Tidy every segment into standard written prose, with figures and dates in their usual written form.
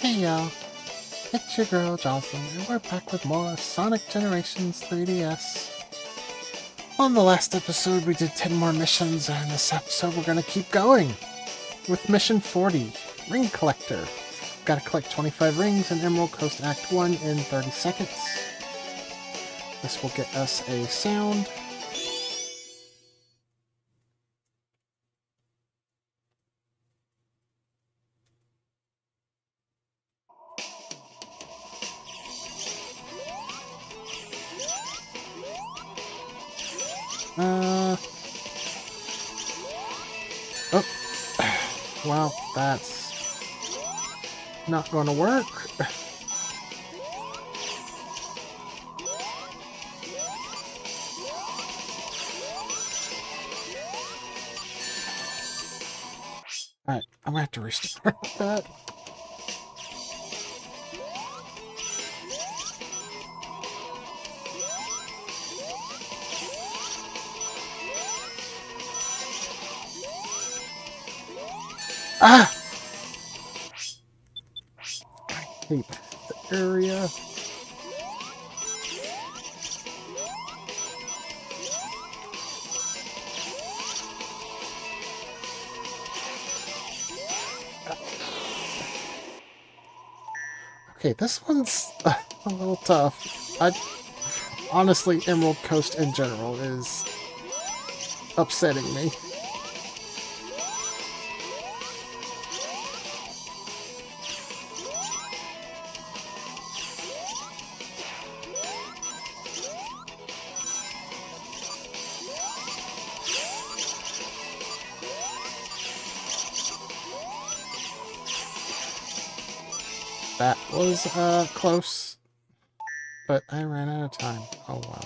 Hey y'all, it's your girl Jocelyn, and we're back with more Sonic Generations 3DS. On the last episode we did 10 more missions, and this episode we're gonna keep going with mission 40, Ring Collector. Gotta collect 25 rings in Emerald Coast Act 1 in 30 seconds. This will get us a sound. Oh, well, that's not going to work. Alright, I'm gonna have to restart that. Ah! I hate the area. Okay, this one's a little tough. Honestly, Emerald Coast in general is upsetting me. That was close, but I ran out of time. Oh wow.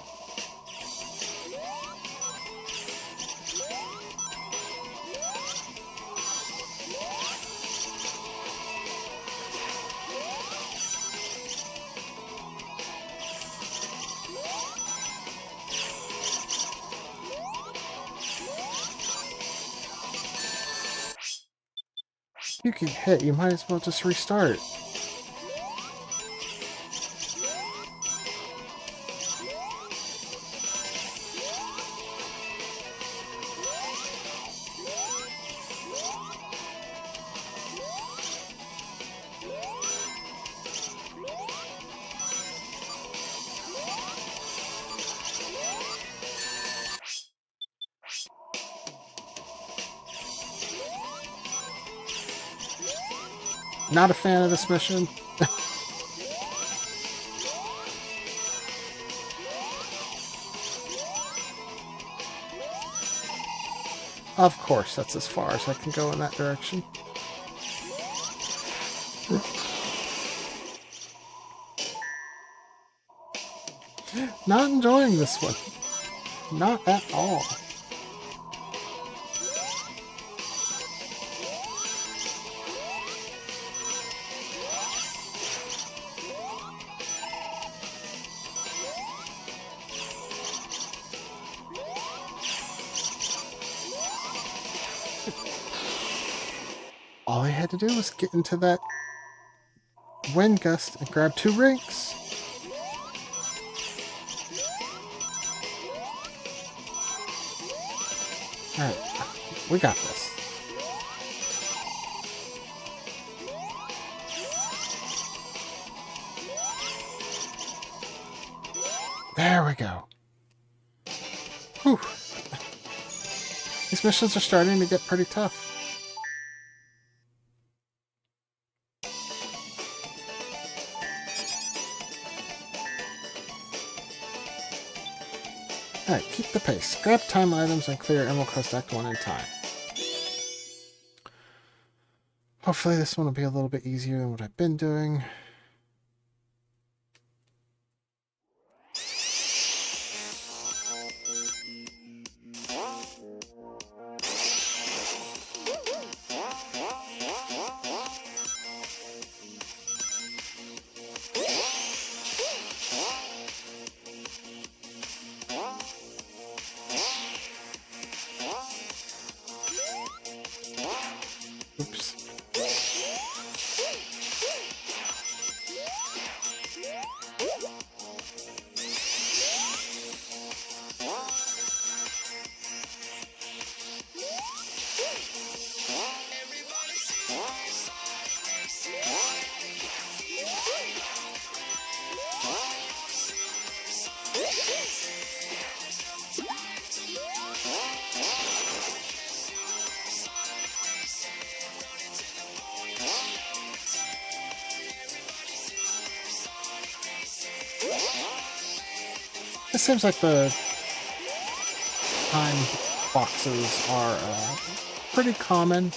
You get hit, you might as well just restart. Not a fan of this mission. Of course, that's as far as I can go in that direction. Not enjoying this one. Not at all. All I had to do was get into that wind gust and grab 2 rings. Alright, we got this. There we go. Whew. These missions are starting to get pretty tough. Alright, keep the pace. Grab time items and clear Emerald Coast Act 1 in time. Hopefully this one will be a little bit easier than what I've been doing. Oops. It seems like the time boxes are pretty common.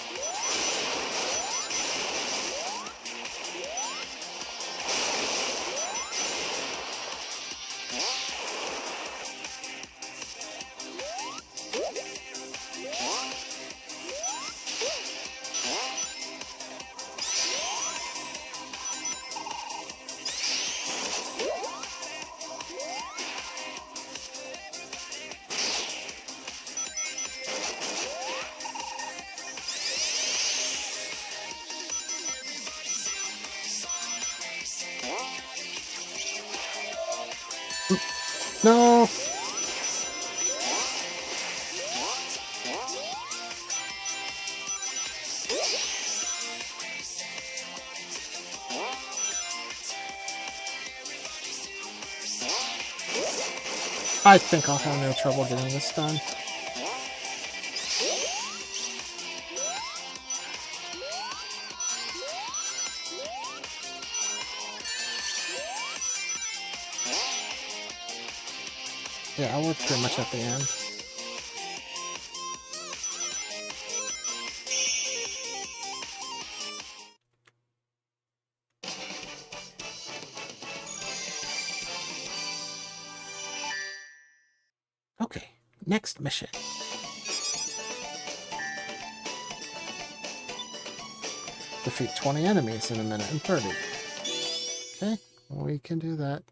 No! I think I'll have no trouble getting this done. Yeah, I'll look pretty much at the end. Okay, next mission. Defeat 20 enemies in 1:30. Okay, we can do that.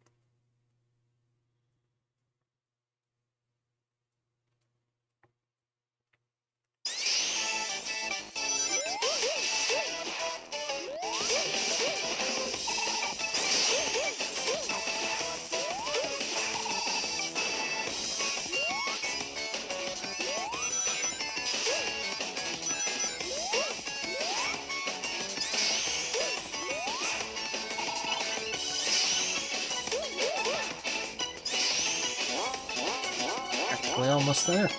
We're almost there.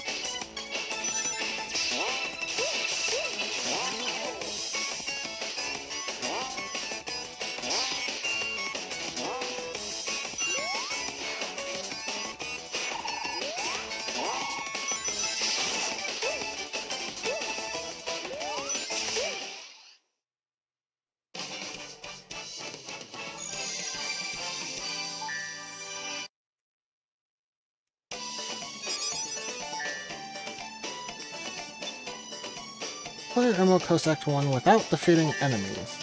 Clear Emerald Coast Act 1 without defeating enemies.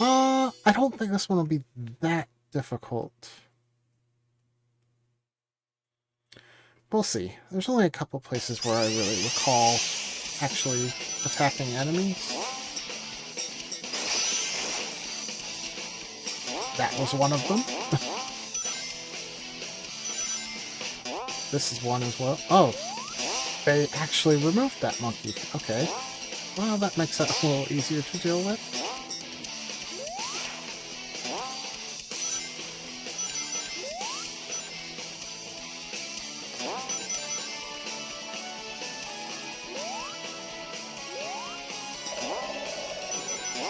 I don't think this one will be that difficult. We'll see. There's only a couple places where I really recall actually attacking enemies. That was one of them. This is one as well. Oh, they actually removed that monkey. Okay. Well, that makes it a little easier to deal with.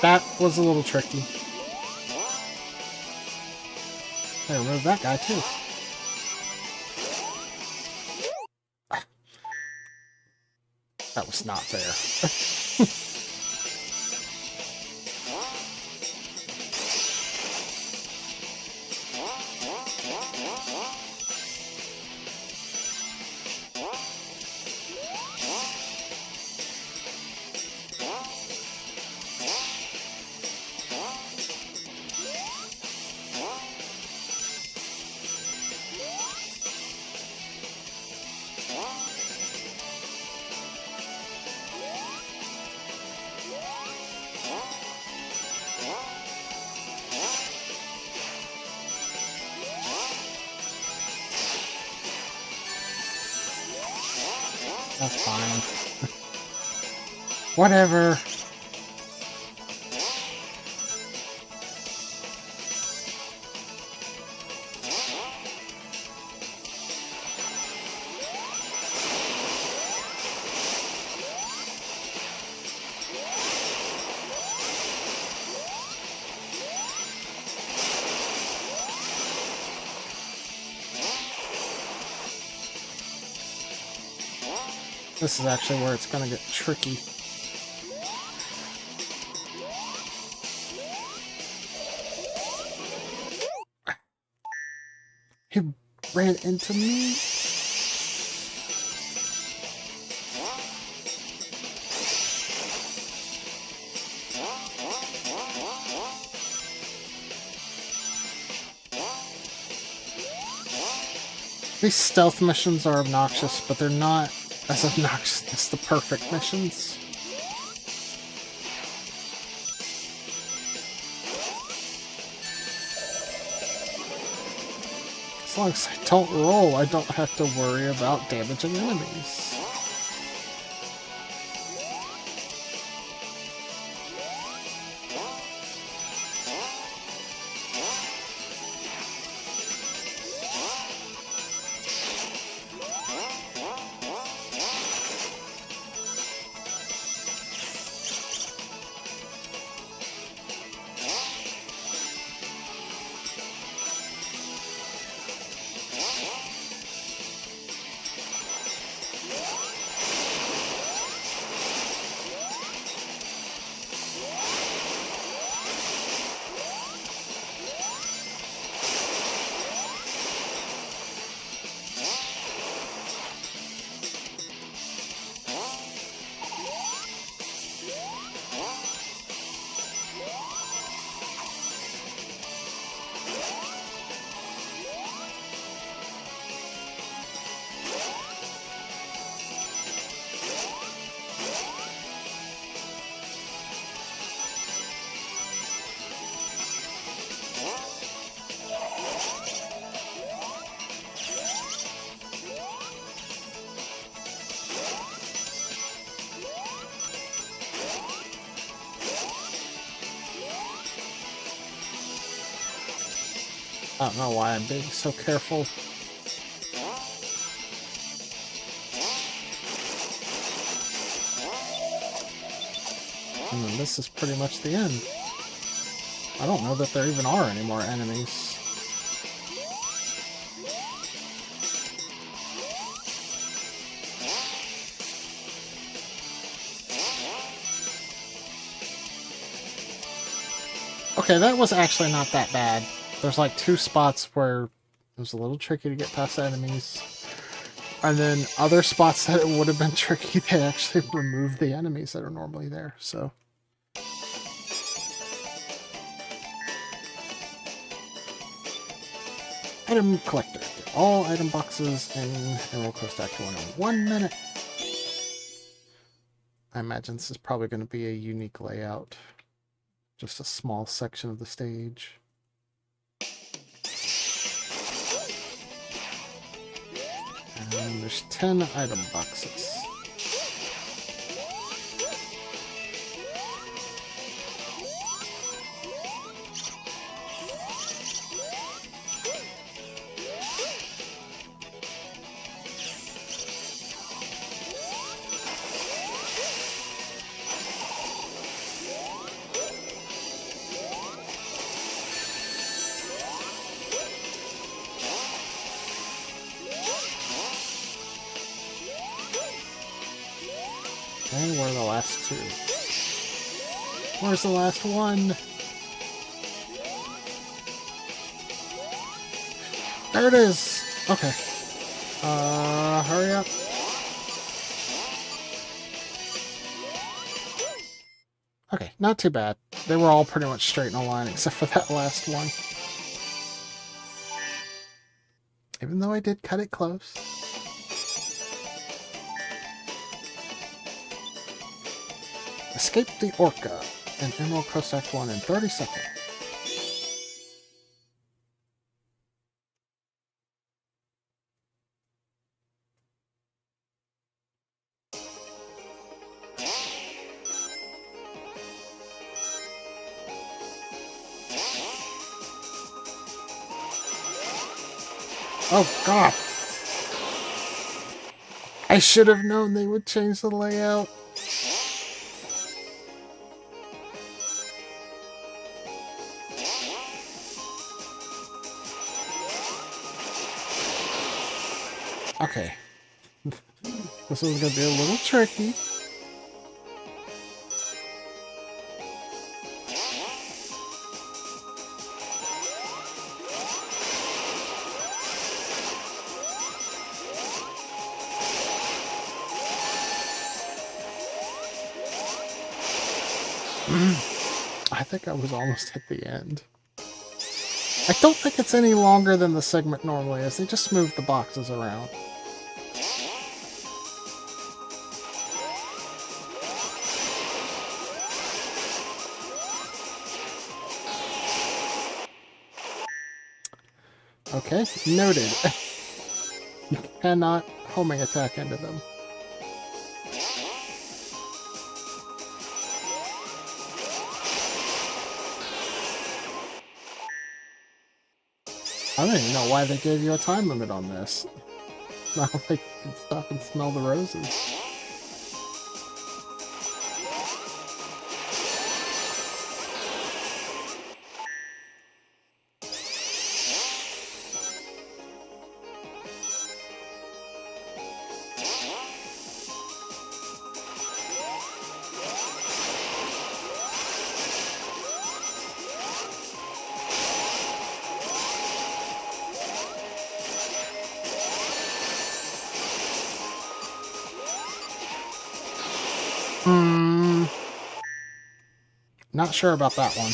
That was a little tricky. I removed that guy too. That was not fair. That's fine. Whatever. This is actually where it's gonna get tricky. He ran into me. These stealth missions are obnoxious, but they're not as obnoxious as the perfect missions. As long as I don't roll, I don't have to worry about damaging enemies. I don't know why I'm being so careful. And then this is pretty much the end. I don't know that there even are any more enemies. Okay, that was actually not that bad. There's like 2 spots where it was a little tricky to get past the enemies. And then other spots that it would have been tricky, they actually removed the enemies that are normally there, so. Item collector. Get all item boxes in Emerald Coast Act 1 in 1 minute. I imagine this is probably going to be a unique layout. Just a small section of the stage. And there's 10 item boxes. And where are the last 2? Where's the last one? There it is! Okay. Hurry up. Okay, not too bad. They were all pretty much straight in a line except for that last one. Even though I did cut it close. Escape the Orca in Emerald Coast Act 1 in 30 seconds. Oh god! I should have known they would change the layout. Okay. This is going to be a little tricky. I think I was almost at the end. I don't think it's any longer than the segment normally is. They just moved the boxes around. Okay, noted. You cannot homing attack into them. I don't even know why they gave you a time limit on this. Now they can stop and smell the roses. Not sure about that one.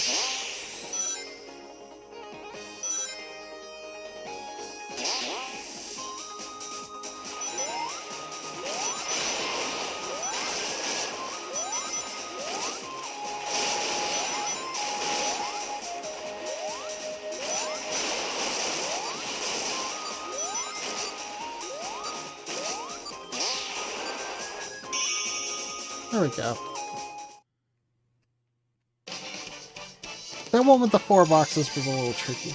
There we go. That one with the 4 boxes was a little tricky.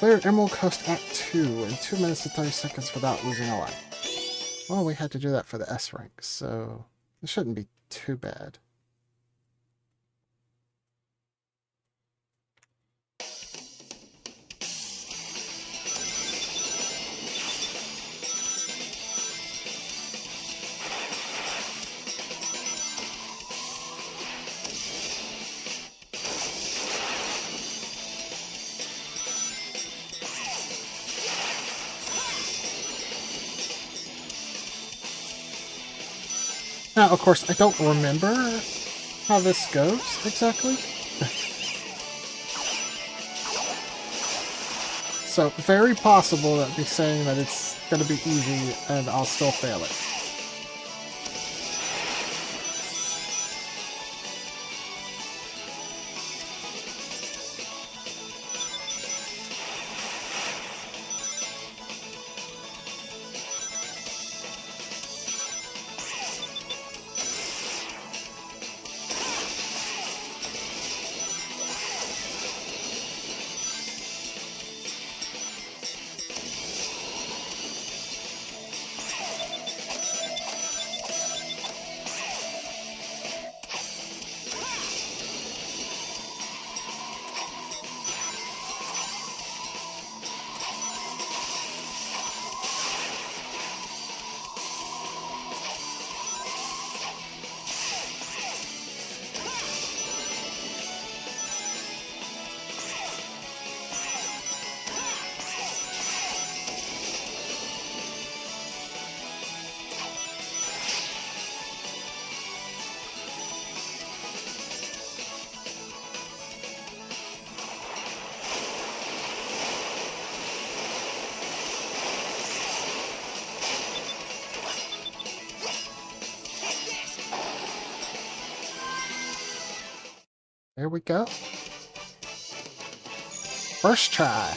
Clear Emerald Coast Act 2 in 2 minutes and 30 seconds without losing a life. Well, we had to do that for the S rank, so it shouldn't be too bad. Now, of course, I don't remember how this goes exactly. So, very possible that be saying that it's going to be easy and I'll still fail it. There we go. First try.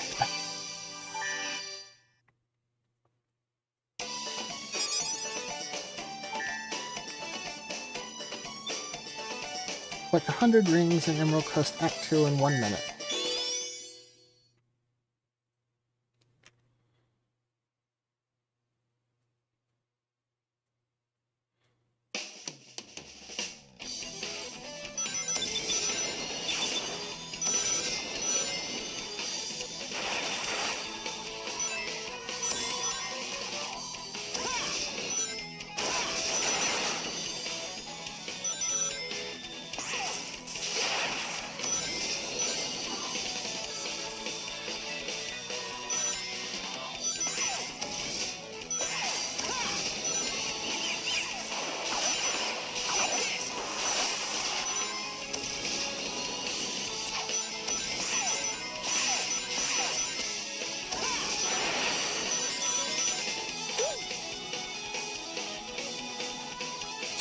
Like 100 rings in Emerald Coast Act 2 in 1 minute.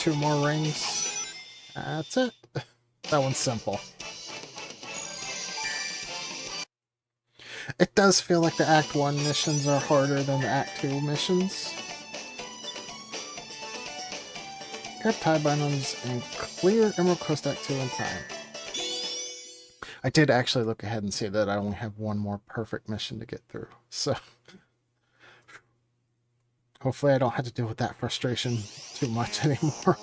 2 more rings. That's it. That one's simple. It does feel like the Act 1 missions are harder than the Act 2 missions. Grab tide items and clear Emerald Coast Act 2 in time. I did actually look ahead and see that I only have one more perfect mission to get through, so hopefully I don't have to deal with that frustration too much anymore.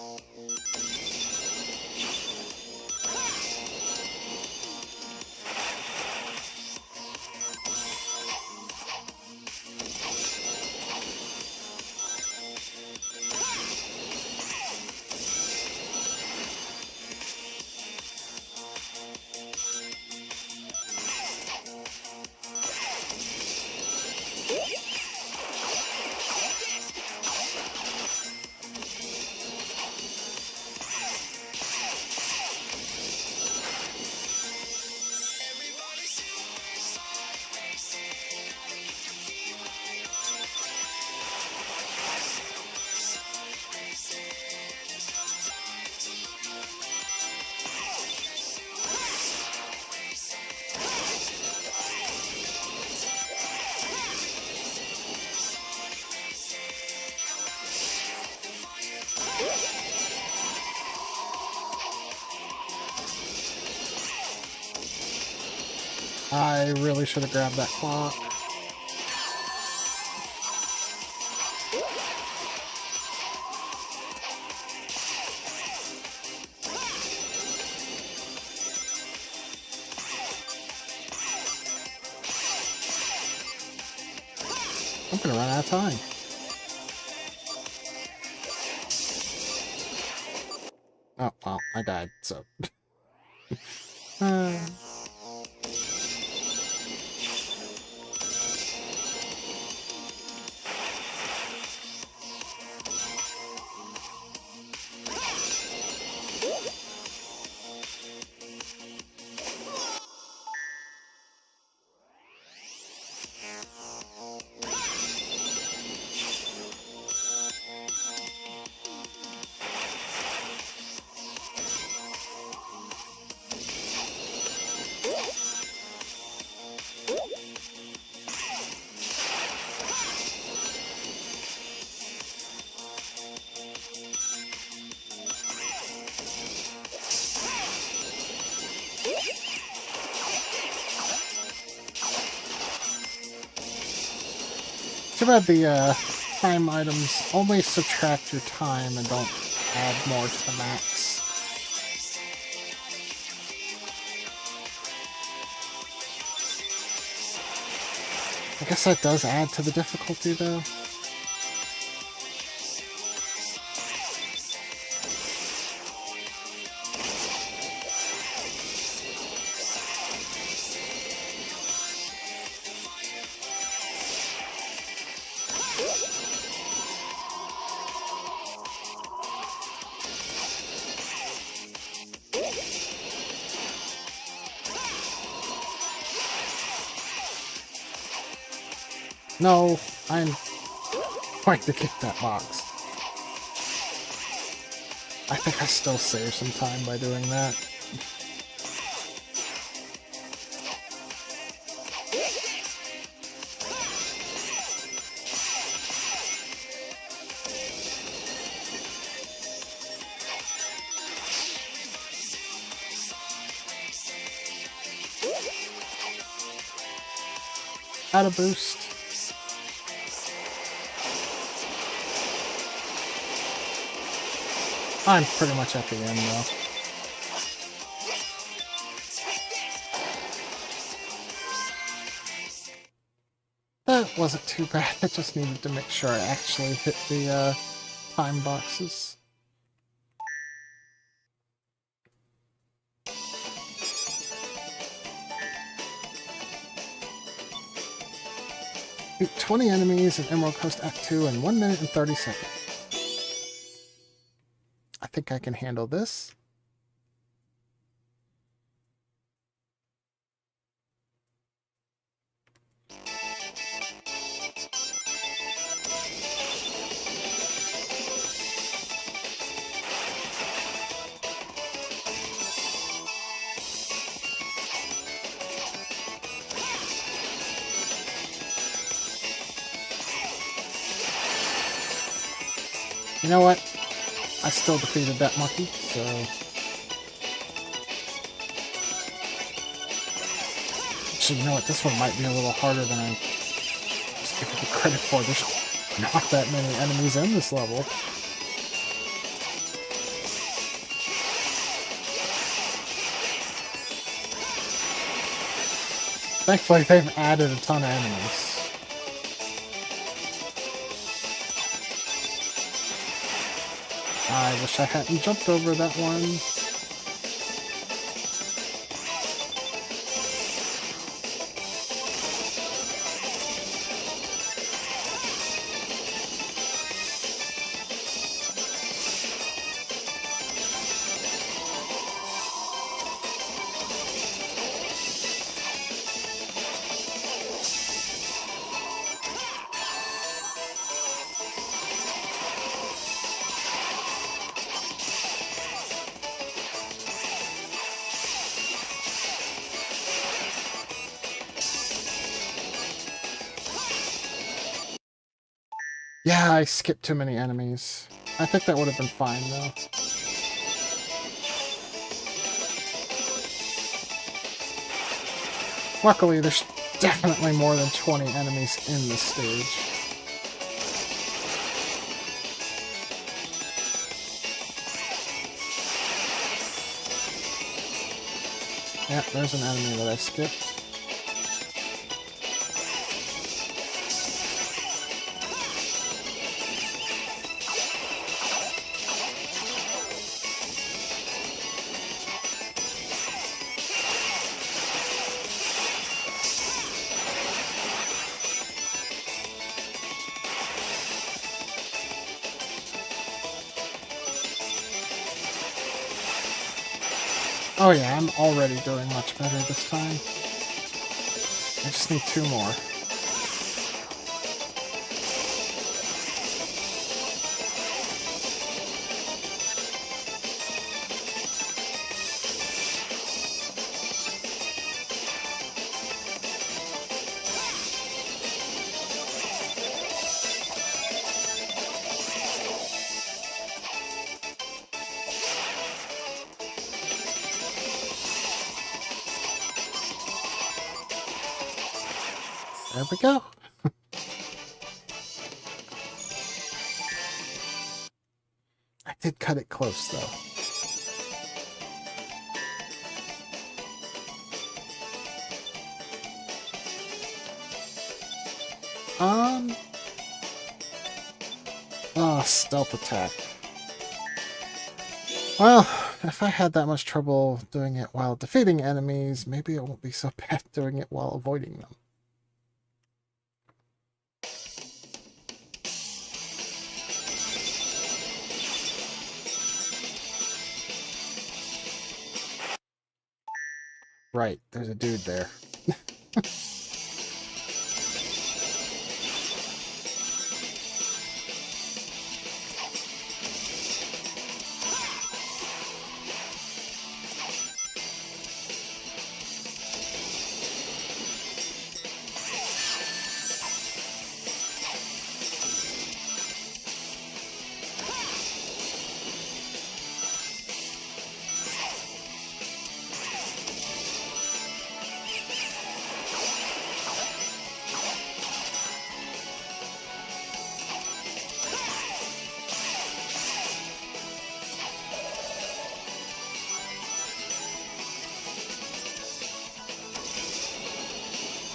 I really should have grabbed that clock. I'm gonna run out of time. Oh, well, I died, so... Too bad the time items only subtract your time and don't add more to the max. I guess that does add to the difficulty, though. No, I'm going to kick that box. I think I still save some time by doing that. Add a boost. I'm pretty much at the end, though. That wasn't too bad. I just needed to make sure I actually hit the time boxes. Beat 20 enemies in Emerald Coast Act 2 in 1 minute and 30 seconds. I think I can handle this. You know what? I still defeated that monkey, so... Actually, you know what? This one might be a little harder than I just give it the credit for. There's not that many enemies in this level. Thankfully, they've added a ton of enemies. I wish I hadn't jumped over that one. Yeah, I skipped too many enemies. I think that would have been fine, though. Luckily, there's definitely more than 20 enemies in this stage. Yeah, there's an enemy that I skipped. Oh yeah, I'm already doing much better this time. I just need 2 more. There we go. I did cut it close, though. Oh, stealth attack. Well, if I had that much trouble doing it while defeating enemies, maybe it won't be so bad doing it while avoiding them. Right, there's a dude there.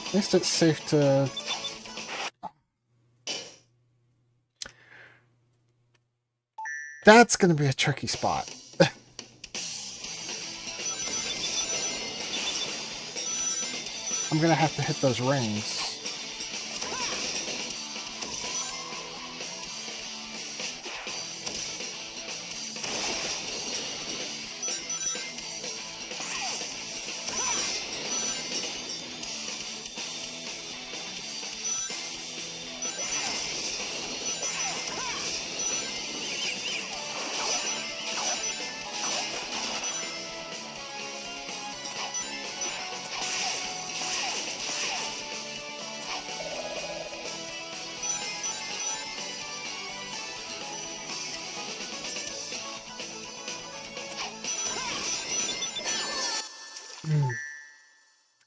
At least it's safe to... That's going to be a tricky spot. I'm going to have to hit those rings.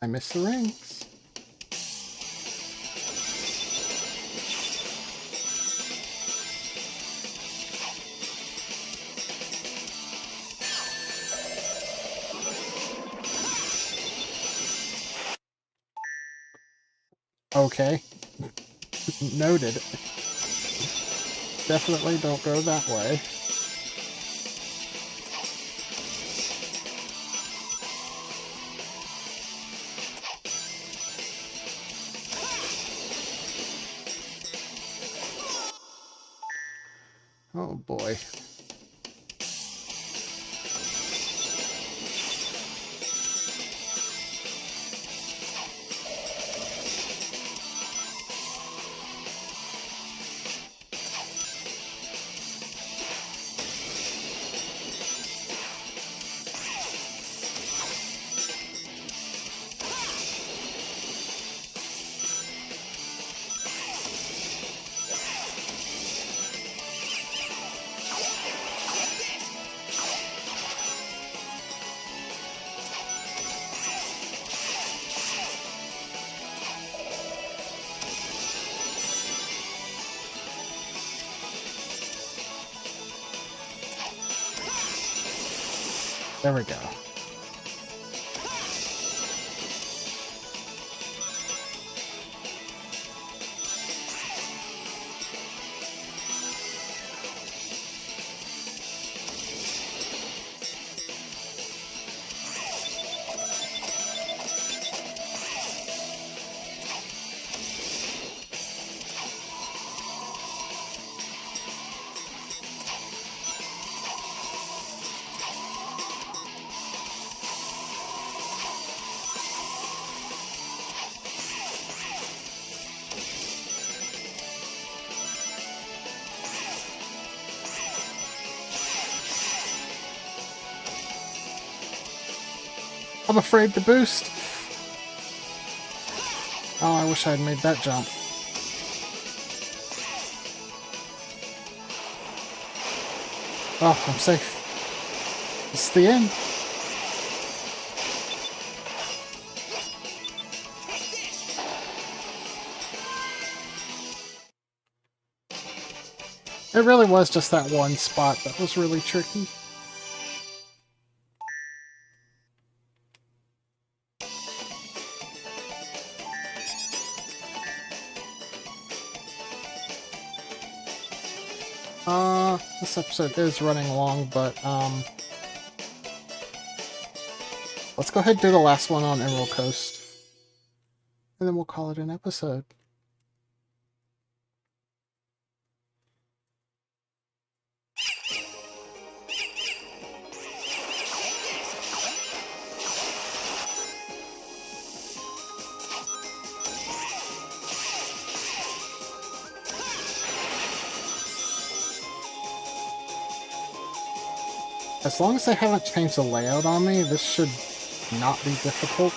I miss the rings. Okay. Noted. Definitely don't go that way. Oh boy. There we go. I'm afraid to boost. Oh, I wish I had made that jump. Oh, I'm safe. It's the end. It really was just that one spot that was really tricky. This episode is running long, but, let's go ahead and do the last one on Emerald Coast. And then we'll call it an episode. As long as they haven't changed the layout on me, this should not be difficult.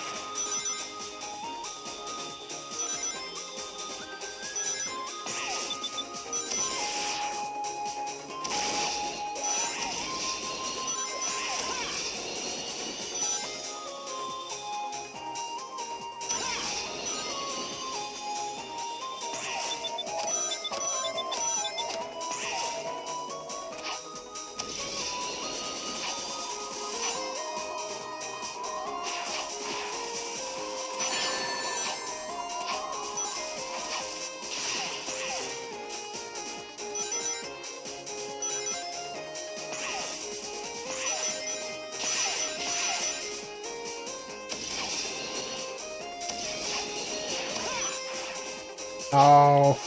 Oh,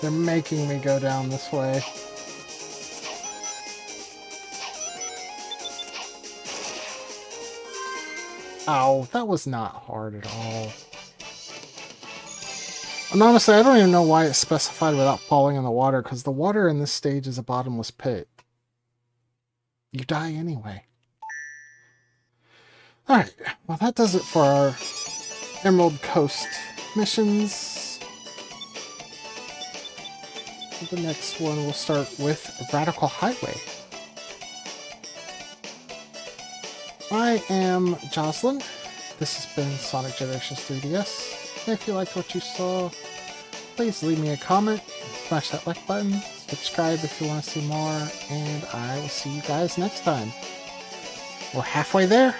they're making me go down this way. Ow, that was not hard at all. And honestly, I don't even know why it's specified without falling in the water, because the water in this stage is a bottomless pit. You die anyway. Alright, well that does it for our Emerald Coast missions. The next one we'll start with Radical Highway. I am Jocelyn, this has been Sonic Generations 3DS. If you liked what you saw, please leave me a comment, smash that like button, subscribe if you want to see more, and I will see you guys next time. We're halfway there.